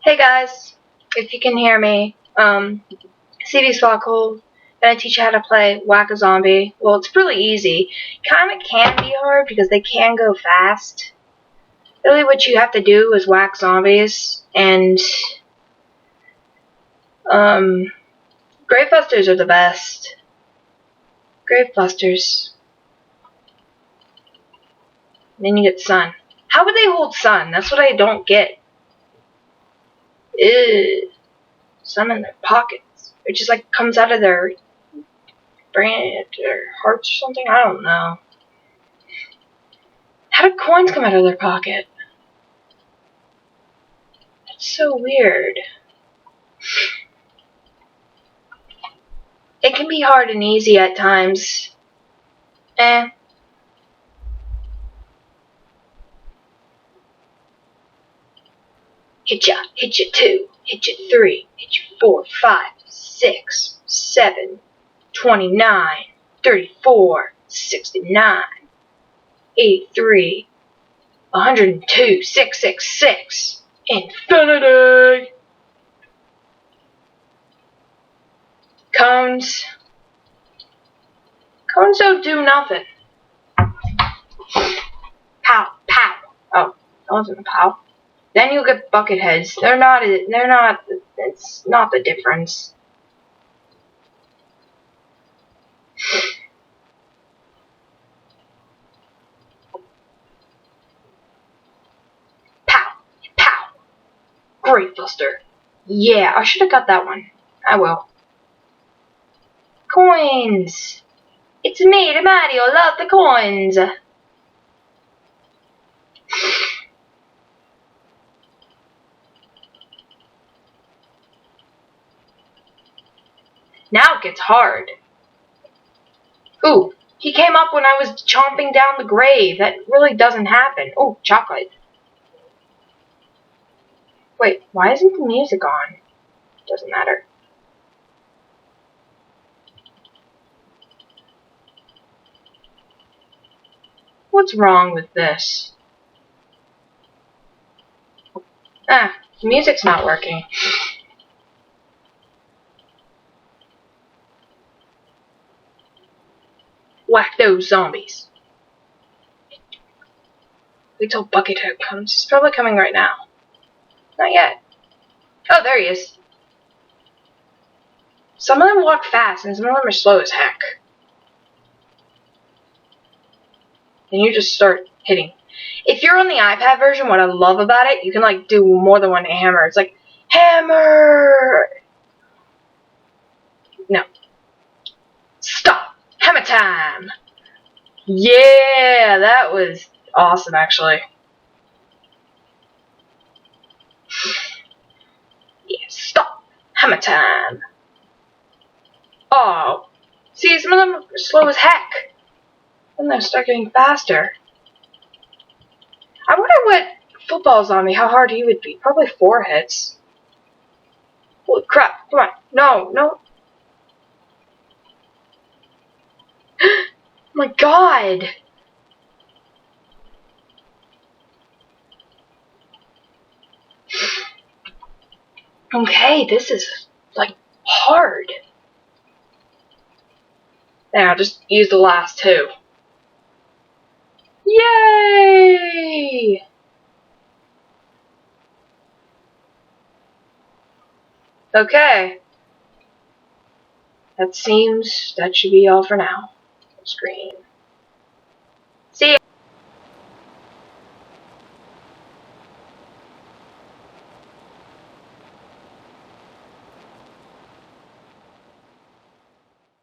Hey guys, if you can hear me, CV Sparkle, gonna teach you how to play Whack a Zombie. Well, it's really easy. Kinda can be hard because they can go fast. Really what you have to do is whack zombies, and Gravebusters are the best. Gravebusters. Then you get Sun. How would they hold Sun? That's what I don't get. Ew. Sun in their pockets. It just like comes out of their brain or hearts or something. I don't know. How do coins come out of their pocket? That's so weird. It can be hard and easy at times. Hit ya 2, hit ya 3, hit ya 4, 5, 6, 7, 29, 34, 69, 83, 102, 666, infinity. Cones don't do nothing. Pow, pow. Oh, that wasn't a pow. Then you'll get bucket heads. It's not the difference. Pow, pow. Great Buster. Yeah, I should have got that one. I will. Coins. It's me, the Mario, love the coins. Now it gets hard. Ooh, he came up when I was chomping down the grave. That really doesn't happen. Oh, chocolate. Wait, why isn't the music on? Doesn't matter. What's wrong with this? Ah, the music's not working. Whack those zombies. Wait till Buckethead comes. He's probably coming right now. Not yet. Oh, there he is. Some of them walk fast, and some of them are slow as heck. And you just start hitting. If you're on the iPad version, what I love about it, you can like do more than one hammer. It's like, hammer! No. Stop! Hammer time! Yeah, that was awesome, actually. Yeah, stop! Hammer time! Oh. See, some of them are slow as heck. Then they start getting faster. I wonder what football zombie, how hard he would be. Probably 4 hits. Holy crap, come on. No, no. My god! Okay, this is, like, hard. Now, just use the last 2. Yay! Okay. That should be all for now. Screen.